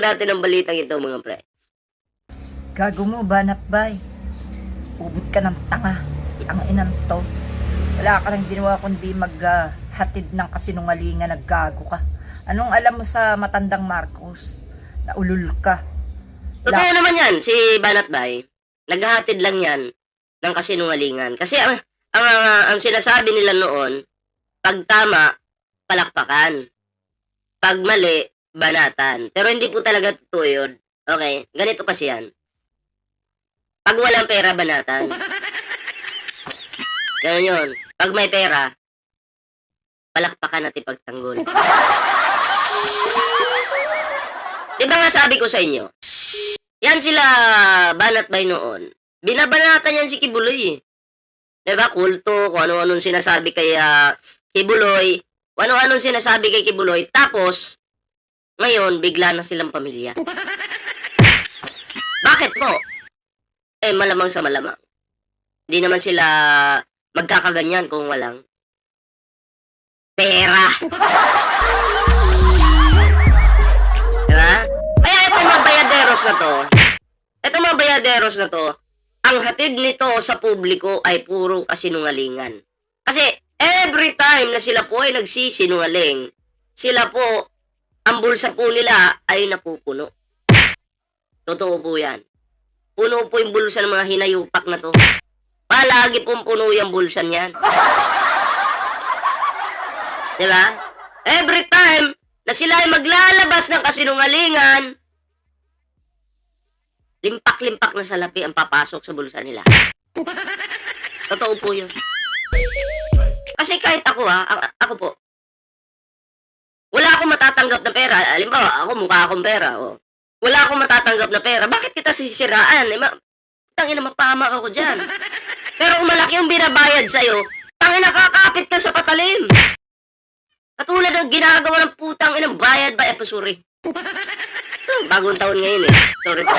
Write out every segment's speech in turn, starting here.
natin ang balitang ito, mga pre. Gago mo, Banat Bay. Ubod ka ng tanga. Tanginan to. Wala ka nang ginawa kundi maghatid ng kasinungalingan, naggago ka. Anong alam mo sa matandang Marcos? Naulul ka. Totoo naman yan, si Banat Bay. Naghahatid lang yan ng kasinungalingan. Kasi ang sinasabi nila noon, pag tama, palakpakan. Pag mali, banatan. Pero hindi po talaga totoo yun. Okay, ganito kasi yan. Pag walang pera, banatan. Ganun yun. Pag may pera, palakpakan at ipagtanggol. Diba nga sabi ko sa inyo, yan sila Banat Bay noon. Binabanatan yan si Kibuloy. Diba? Kulto, kung ano-anong sinasabi kay Kibuloy. Kung ano-anong sinasabi kay Kibuloy. Tapos, ngayon, bigla na silang pamilya. Bakit po? Eh, malamang sa malamang. Hindi naman sila magkakaganyan kung walang pera. Diba? Kaya itong mga bayaderos na to, ang hatid nito sa publiko ay puro kasinungalingan. Kasi every time na sila po ay nagsisinungaling, sila po, ang bulsa po nila ay napupuno. Totoo po yan. Puno po yung bulsa ng mga hinayupak na to. Palagi pong puno yung bulsa niyan. Diba? Every time na sila ay maglalabas ng kasinungalingan, limpak-limpak na salapi ang papasok sa bulsa nila. Totoo po yun. Kasi kahit ako ako po, wala akong matatanggap na pera. Halimbawa, ako mukha akong pera. Oh. Wala akong matatanggap na pera. Bakit kita sisiraan? Tangina, mapahamak ako dyan. Pero kung malaki yung binabayad sa'yo, tangina, kakapit ka sa patalim. Katulad ng ginagawa ng putang inang bayad ba? Sorry. Bagong taon ngayon eh. Sorry po.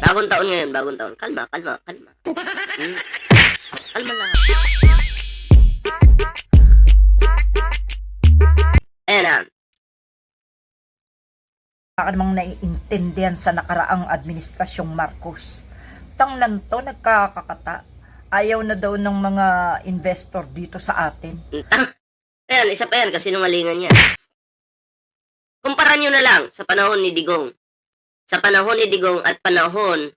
Bagong taon ngayon, bagong taon. Kalma. Kalma lang. Ayan na. Baka namang naiintindihan sa nakaraang administrasyong Marcos. Tangnan to, nagkakakata. Ayaw na daw ng mga investor dito sa atin. Ayan, isa pa yan, kasi nungalingan yan. Kumpara nyo na lang sa panahon ni Digong. Sa panahon ni Digong at panahon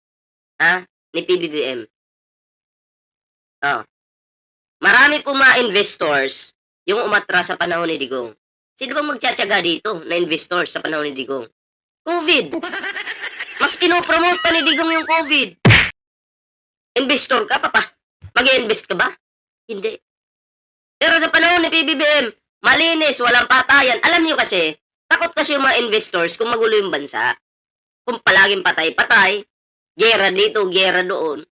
ni PBBM. Marami po mga investors yung umatras sa panahon ni Digong. Sino bang magtsatsaga dito na investors sa panahon ni Digong? COVID. Mas pinopromote pa ni Digong yung COVID. Investor ka, papa? Mag-i-invest ka ba? Hindi. Pero sa panahon ni PBBM, malinis, walang patayan. Alam niyo kasi, takot kasi yung mga investors kung magulo yung bansa. Kung palaging patay-patay, gera dito, gera doon.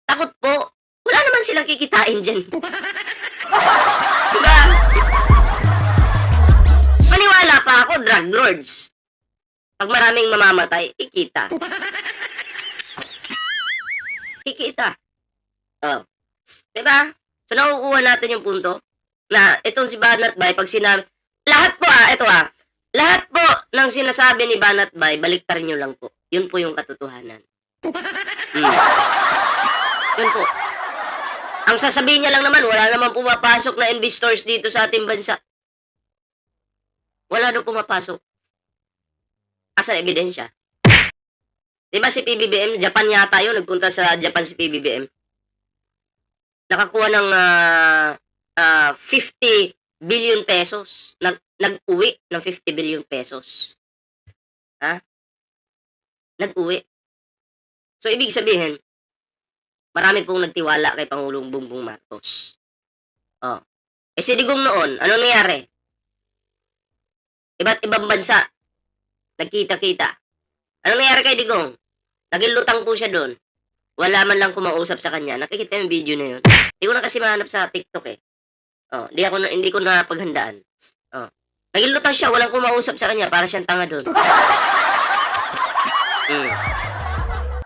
Takot po. Wala naman silang kikitain dyan. Diba? Maniwala pa ako, drug lords. Pag maraming mamamatay, kikita. Kikita. Oh. Diba? So, nakukuha natin yung punto na itong si Banat Bay, pag sinabi, lahat po lahat po ng sinasabi ni Banat Bay, baliktarin nyo lang po. Yun po yung katotohanan. Yun po. Ang sasabihin niya lang naman, wala naman pumapasok na investors dito sa ating bansa. Wala daw pumapasok. Asan ebidensya? Diba si PBBM, Japan yata yun, nagpunta sa Japan si PBBM. Nakakuha ng 50 billion pesos. Nag-uwi ng 50 billion pesos. Nag-uwi. So, ibig sabihin, marami pong nagtiwala kay Pangulong Bongbong Marcos. Eh si Digong noon, ano nangyari? Iba't ibang bansa, nagkita-kita. Ano nangyari kay Digong? Naging lutang po siya doon. Wala man lang kumausap sa kanya. Nakikita yung video na yun. Hindi ko na kasi mahanap sa TikTok eh. Hindi ko na paghandaan. Naging lutang siya, walang kumausap sa kanya para siyang tanga doon.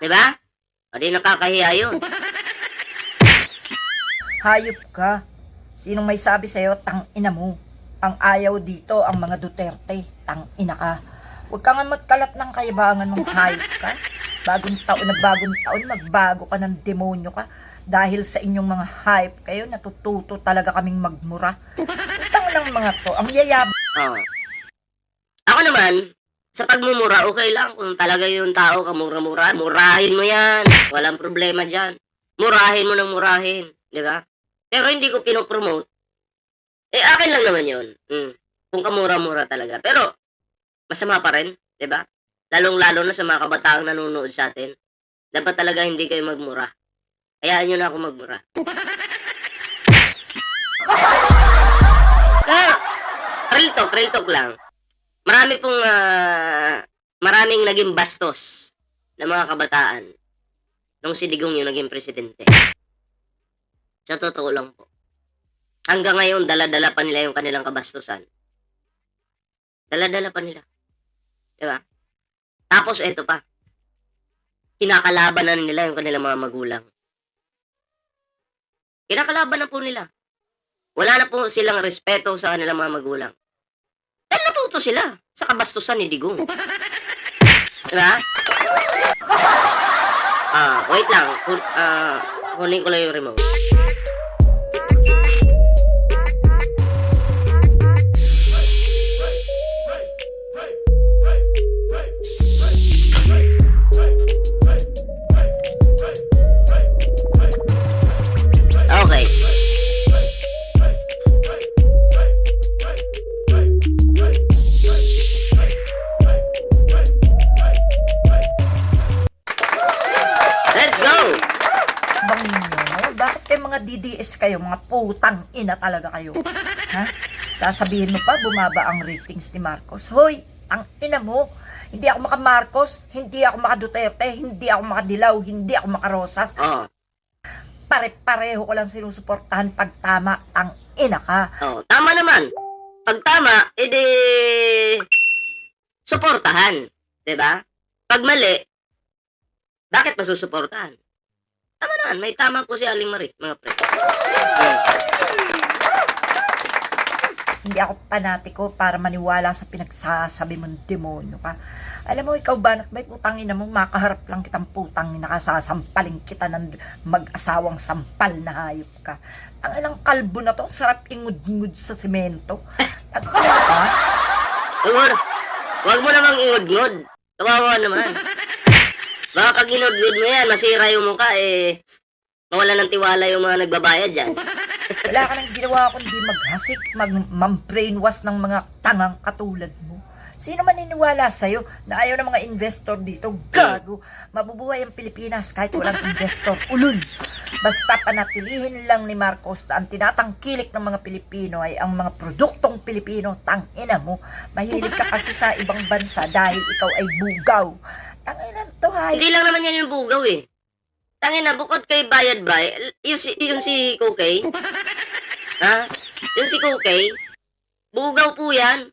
Diba? Di nakakahiya yun. Hayop ka. Sinong may sabi sa'yo, tangina mo. Ang ayaw dito, ang mga Duterte. Ina ka. Huwag ka nga magkalat ng kayabangan ng hype ka. Bagong taon na bagong taon, magbago ka ng demonyo ka. Dahil sa inyong mga hype kayo, natututo talaga kaming magmura. Utang ng mga to, ang yayab. Oh. Ako naman, sa pagmumura, okay lang. Kung talaga yung tao ka mura-mura, murahin mo yan. Walang problema dyan. Murahin mo ng murahin. Di ba? Pero hindi ko pinopromote. Akin lang naman yun. Kung kamura-mura talaga. Pero, masama pa rin. Di ba? Lalong-lalo na sa mga kabataang nanonood sa atin. Dapat talaga hindi kayo magmura. Hayaan nyo na ako magmura. Real talk lang. Maraming naging bastos ng mga kabataan nung si Digong yung naging presidente. Sa totoo lang po. Hanggang ngayon, dala-dala pa nila yung kanilang kabastusan. Dala-dala pa nila. Diba? Tapos, eto pa. Kinakalaban na nila yung kanilang mga magulang. Kinakalaban na po nila. Wala na po silang respeto sa kanilang mga magulang. Dahil natuto sila sa kabastusan ni Digong. Diba? Wait lang. Kunin ko lang yung remote. Okay. Let's go! Bang bakit kayo mga DDS kayo, mga putang ina talaga kayo? Ha? Sasabihin mo pa, bumaba ang ratings ni Marcos. Hoy, ang ina mo. Hindi ako maka Marcos, hindi ako maka Duterte, hindi ako maka Dilaw, hindi ako maka Rosas. Pare-pareho ko lang sinusuportahan pag tama, ang ina ka. Tama naman. Pag tama, edi suportahan. Diba? Pag mali, bakit masusuportahan? Tama naman, may tama po si Aling Marie, mga pre. Hindi ako panatiko para maniwala sa pinagsasabi mong demonyo ka. Alam mo, ikaw ba, may putangin na mo, makaharap lang kitang putangin na kasasampaling kita ng mag-asawang sampal na hayop ka. Ang ilang kalbo na to, sarap ingud-ngud sa semento. At ano ka? Huwag mo namang ingod-ngod. Kawawa naman. Baka pag inod-ngod mo yan, masira yung mukha, mawala ng tiwala yung mga nagbabayad dyan. Wala ka nang ginawa kundi maghasik, mag-brainwash ng mga tangang katulad mo. Sino man niniwala sa'yo na ayaw ng mga investor dito? Gago! Mabubuhay ang Pilipinas kahit walang investor. Ulul! Basta panatilihin lang ni Marcos na ang tinatangkilik ng mga Pilipino ay ang mga produktong Pilipino. Tangina mo. Mahilig ka kasi sa ibang bansa dahil ikaw ay bugaw. Tangina to, hay. Hindi lang naman yan yung bugaw Tangina, bukod kay Bayad Bay, yung si Kukay. Ha? Yung si Kukay, bugaw po yan.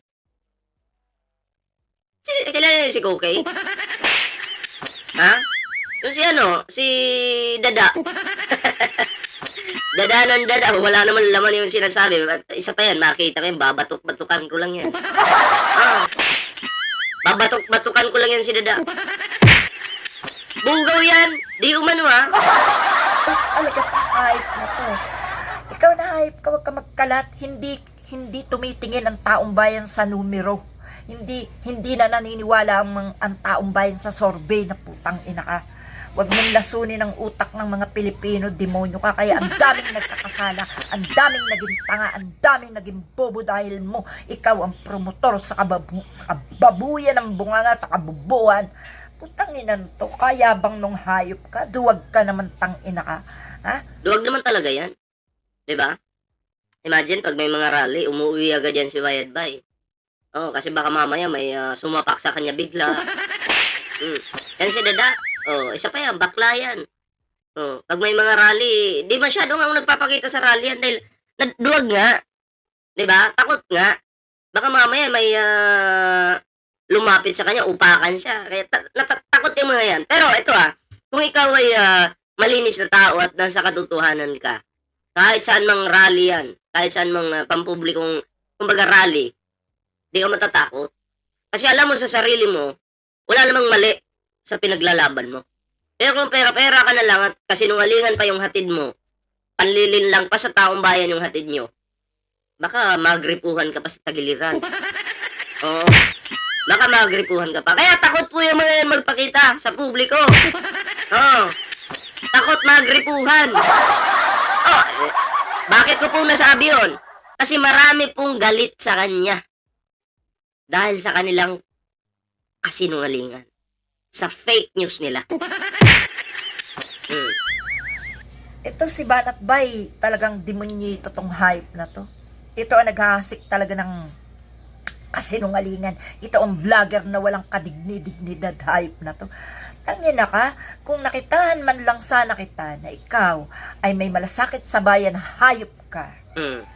Kailan yun si Kukay? Ha? Yung si Dada. Dada ng dada, wala naman laman yung sinasabi. Isa pa yan, makita ko yan, babatok-batukan ko lang yan. Babatok-batukan ko lang yan si Dada. Bugaw yan, di umano Alaga pa, hype na to. Ikaw na hype ka, wag ka magkalat. Hindi tumitingin ang taong bayan sa numero. Hindi na naniniwala ang taong bayan sa survey na putang ina ka. Huwag mong lasunin ang utak ng mga Pilipino, demonyo ka. Kaya ang daming nagkakasala, ang daming naging tanga, ang daming naging bobo dahil mo. Ikaw ang promotor sa kababuyan ng bunganga, sa kabubuan. Putang ina to, kayabang nung hayop ka, duwag ka naman tang ina ka. Ha? Duwag naman talaga yan. Diba? Imagine, pag may mga rally, umuwi agad yan si Bayad Bay. Kasi baka mamaya may sumapak sa kanya bigla. Yan si Dada. Isa pa yan, bakla yan. Pag may mga rally, di masyado nga nagpapakita sa rally yan dahil duwag nga. Diba? Takot nga. Baka mamaya may lumapit sa kanya, upakan siya. Kaya natatakot yung mga yan. Pero ito kung ikaw ay malinis na tao at nasa katotohanan ka, kahit saan mang rally yan, kahit saan mang pampublikong kumbaga rally, di ka matatakot. Kasi alam mo sa sarili mo, wala namang mali sa pinaglalaban mo. Pero kung pera-pera ka na lang at kasinungalingan pa yung hatid mo, panlilin lang pa sa taong bayan yung hatid nyo, baka magripuhan ka pa sa tagiliran. Oo, baka magripuhan ka pa. Kaya takot po yung mga yan magpakita sa publiko. Oo, takot magripuhan. Oh, bakit ko po nasabi yun? Kasi marami pong galit sa kanya dahil sa kanilang kasinungalingan. Sa fake news nila. Hmm. Ito si Banat Bay, talagang demonyito tong hype na to. Ito ang naghahasik talaga ng kasinungalingan. Ito ang vlogger na walang kadignidad hype na to. Tangina ka, kung nakitahan man lang sana kita na ikaw ay may malasakit sa bayan, hayop ka. Hmm.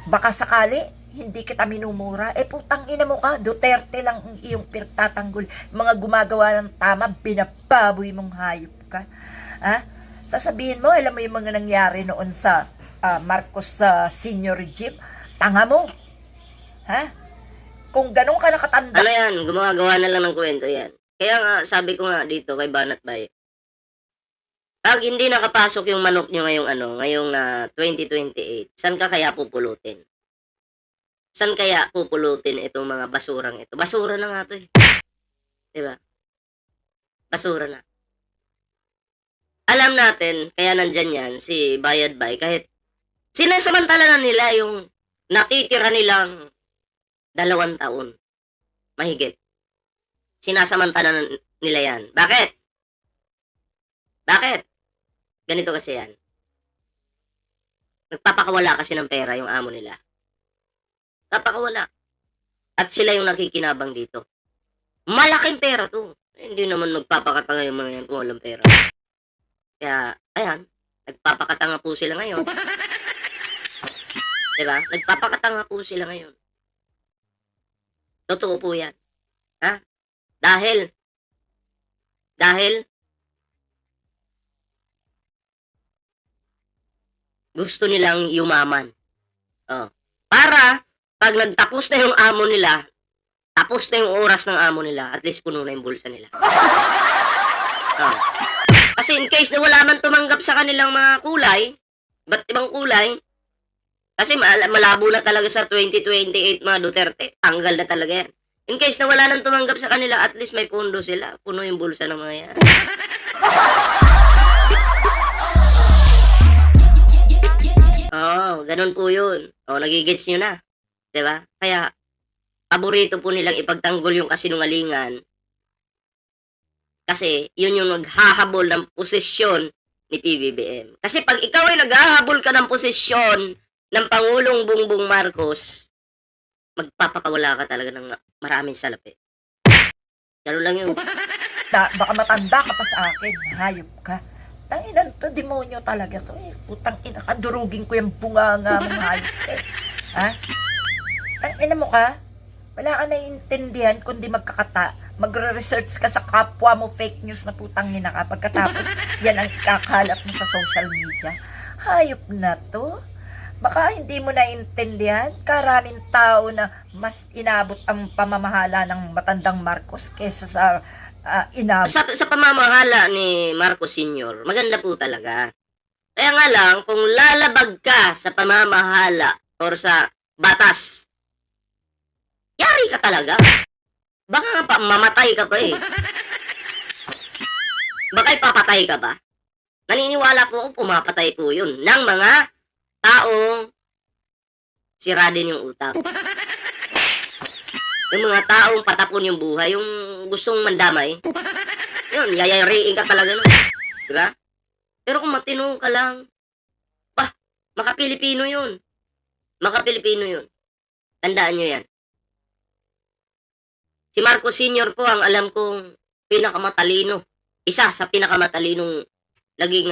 Baka sakali, hindi kita minumura. Putang ina mo ka, Duterte lang ang iyong pinagtatanggol. Mga gumagawa ng tama, binababoy mong hayop ka. Ha? Sasabihin mo, alam mo yung mga nangyari noon sa Marcos senior regime? Tanga mo. Ha? Kung ganun ka nakatanda. Ano yan, gumagawa na lang ng kwento yan. Kaya nga, sabi ko nga dito kay Banat Bay, pag hindi nakapasok yung manok nyo ngayong 2028, saan ka kaya pupulutin? Saan kaya pupulutin itong mga basurang ito? Basura na nga to eh. Diba? Basura na. Alam natin, kaya nandyan yan, si Bayad Bay, kahit sinasamantala na nila yung nakitira nilang 2 taon. Mahigit. Sinasamantala na nila yan. Bakit? Bakit? Ganito kasi yan. Nagpapakawala kasi ng pera yung amo nila. Papakawala. At sila yung nakikinabang dito. Malaking pera to. Hindi naman magpapakatanga yung mga yan kung walang pera. Kaya, ayan, nagpapakatanga po sila ngayon. Diba? Nagpapakatanga po sila ngayon. Totoo po yan. Ha? Dahil, gusto nilang yumaman. Oh. Para, pag nagtapos na yung amo nila, tapos na yung oras ng amo nila, at least puno na yung bulsa nila. Oh. Kasi in case na wala man tumanggap sa kanilang mga kulay, ba't ibang kulay? Kasi malabo na talaga sa 2028 mga Duterte, tanggal na talaga yan. In case na wala nang tumanggap sa kanila, at least may pundo sila, puno yung bulsa ng mga yan. Ganun po yun. Nagigets nyo na. Diba? Kaya, paborito po nilang ipagtanggol yung kasinungalingan. Kasi, yun yung naghahabol ng posisyon ni PBBM. Kasi pag ikaw ay naghahabol ka ng posisyon ng Pangulong Bongbong Marcos, magpapakawala ka talaga ng maraming salapi. Ganun lang yun. Baka matanda ka pa sa akin, hayop ka. Tanginan to, demonyo talaga to. Putang ina ka, durugin ko yung bunganga mong hayop eh. Ha? Tangina mo ka? Wala ka naiintindihan kundi magkakata. Magre-research ka sa kapwa mo fake news na putang ina ka. Pagkatapos, yan ang ikakalat mo sa social media. Hayop na to. Baka hindi mo naiintindihan. Karaming tao na mas inabot ang pamamahala ng matandang Marcos kesa sa inabot. Sa pamamahala ni Marcos Sr., maganda po talaga. Kaya nga lang, kung lalabag ka sa pamamahala or sa batas, yari ka talaga. Baka nga pa, mamatay ka pa eh. Baka ipapatay ka ba? Naniniwala po ako, pumapatay po yun ng mga taong sira din yung utak. Yung mga taong patapon yung buhay, yung gustong mandamay, yun, yayariin ka talaga nun. Diba? Pero kung matino ka lang, maka-Pilipino yun. Maka-Pilipino yun. Tandaan nyo yan. Si Marcos Sr. po ang alam kong pinakamatalino. Isa sa pinakamatalinong naging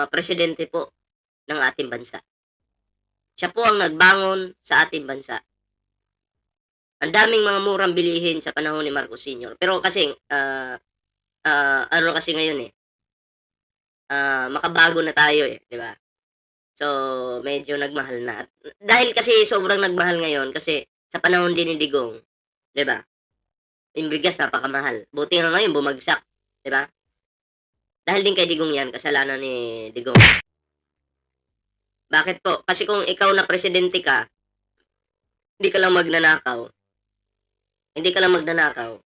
presidente po ng ating bansa. Siya po ang nagbangon sa ating bansa. Ang daming mga murang bilihin sa panahon ni Marcos Sr. Pero kasi, ano kasi ngayon eh, makabago na tayo eh, di ba? So, medyo nagmahal na. At dahil kasi sobrang nagmahal ngayon kasi sa panahon din ni Digong, 'di ba? Yung bigas napakamahal. Buti nga ngayon bumagsak, 'di ba? Dahil din kay Digong 'yan, kasalanan ni Digong. Bakit po? Kasi kung ikaw na presidente ka, hindi ka lang magnanakaw, hindi ka lang magnanakaw,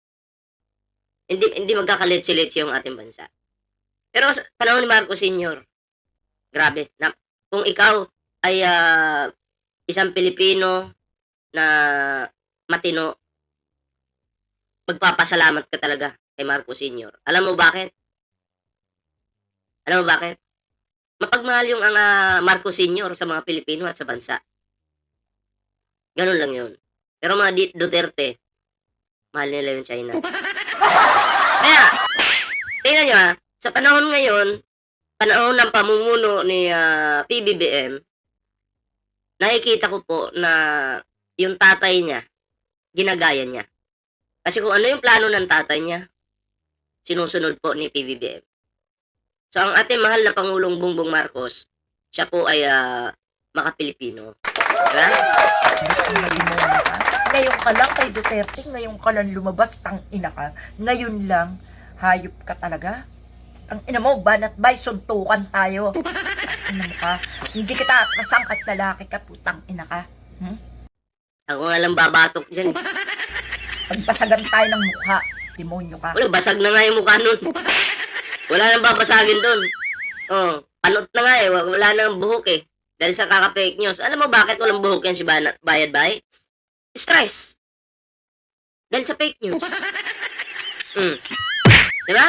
hindi magkakalit-silit yung ating bansa. Pero sa panahon ni Marcos Sr., grabe. Kung ikaw ay isang Pilipino na matino, magpapasalamat ka talaga kay Marcos Sr. Alam mo bakit? Alam mo bakit? Mapagmahal yung Marcos Sr. sa mga Pilipino at sa bansa. Ganun lang yun. Pero mga Duterte, mahal nila yung China. Kaya, tingnan nyo sa panahon ngayon, panahon ng pamumuno ni PBBM, nakikita ko po na yung tatay niya, ginagaya niya. Kasi kung ano yung plano ng tatay niya, sinusunod po ni PBBM. So, ang ating mahal na Pangulong Bongbong Marcos, siya po ay maka-Pilipino. Diba? Ngayon ka lang kay Duterte, ngayon ka lang lumabas, tang-ina ka. Ngayon lang, hayop ka talaga. Tang-ina mo, banat bay, suntukan tayo. Tang-ina mo ka. Hindi kita kasangkat lalaki ka, putang-ina ka. Ako nga lang babatok dyan. Pagbasagan tayo ng mukha, demonyo ka. Wala, basag na nga yung mukha nun. Wala nang babasagin dun. Oh, panot na nga wala nang buhok Dahil sa kaka-fake news. Alam mo bakit walang buhok yan si Bayad Bay? Stress. Dahil sa fake news. Diba?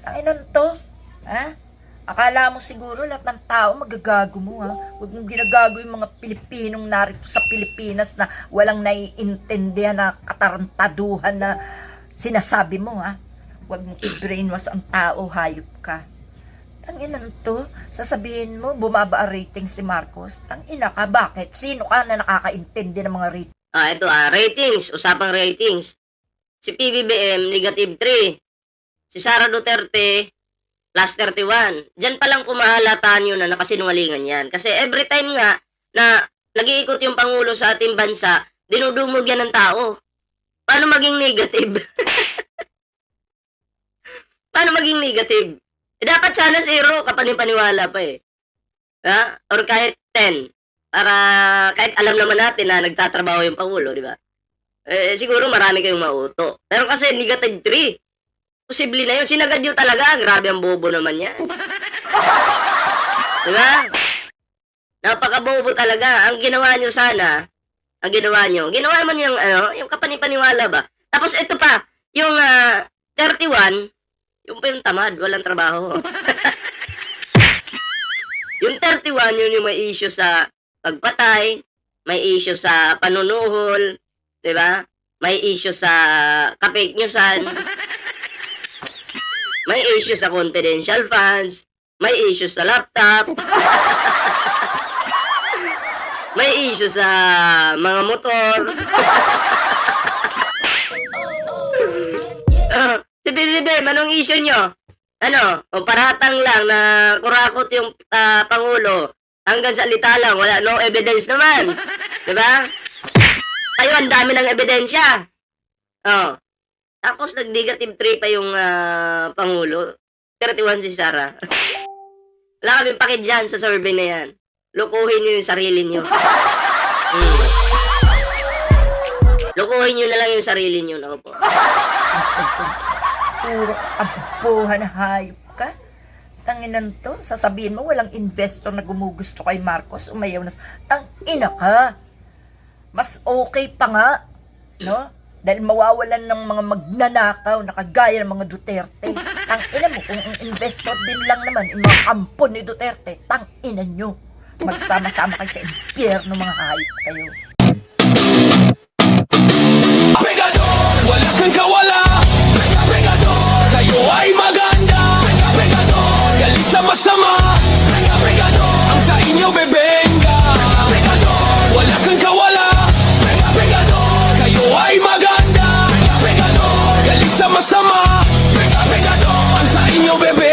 Tanginan to, ha? Akala mo siguro lahat ng tao magagago mo, ha? Huwag mong ginagago yung mga Pilipinong narito sa Pilipinas na walang naiintindihan na katarantaduhan na sinasabi mo, ha? Huwag mong i-brainwash ang tao, hayop ka. Tanginan to, sasabihin mo, bumaba ang ratings ni Marcos. Tangina ka, bakit? Sino ka na nakakaintindi ng mga ratings? Ito ratings, usapang ratings. Si PBBM, -3. Si Sara Duterte, +31. Diyan pa lang pumahalataan yun na nakasinungalingan yan. Kasi every time nga na nag-iikot yung Pangulo sa ating bansa, dinudumog yan ng tao. Paano maging negative? Paano maging negative? Dapat sana 0, kapanipaniwala pa Ha? Or kahit 10. Para kahit alam naman natin na nagtatrabaho yung Pangulo, di ba? Siguro marami kayong mauto. Pero kasi -3. Posible na yun. Sinagad nyo talaga. Grabe ang bobo naman yan. Di ba? Napaka-bobo talaga. Ang ginawa nyo sana, ginawa mo yung kapanipaniwala ba? Tapos ito pa, yung 31, yung pa yung tamad, walang trabaho. Yung 31, yun yung may issue sa pagpatay, may issue sa panunuhol, di ba? May issue sa ka-fake newsan, may issue sa confidential funds, may issue sa laptop, may issue sa mga motor. Si BBB, anong issue nyo? O paratang lang na kurakot yung Pangulo. Hanggang salita lang, wala, no evidence naman. Diba? Kayo, ang dami ng ebidensya. Tapos nag-3 pa yung Pangulo. 31 si Sara. Wala kaming pakit dyan sa survey na yan. Lukuhin nyo yung sarili nyo. Lukuhin nyo na lang yung sarili nyo. Ako po. Puro abuhan na hayop ka. Tanginan to, sasabihin mo walang investor na gumugusto kay Marcos, umayaw na. Tangina ka. Mas okay pa nga, no? Dahil mawawalan ng mga magnanakaw na kagaya ng mga Duterte. Tangina mo, kung ang investor din lang naman, yung mga ampon ni Duterte, tangina nyo. Magsama-sama kayo sa impyerno, mga hayop kayo. Pegador, wala kang kawala. Pegador, kayo ay maganda. Pegador, galit sa masama. Pegador, ang sa inyo bebenga. Pegador, wala kang kawala. Pegador, kayo ay maganda. Pegador, galit sa masama. Pegador, ang sa inyo bebenga.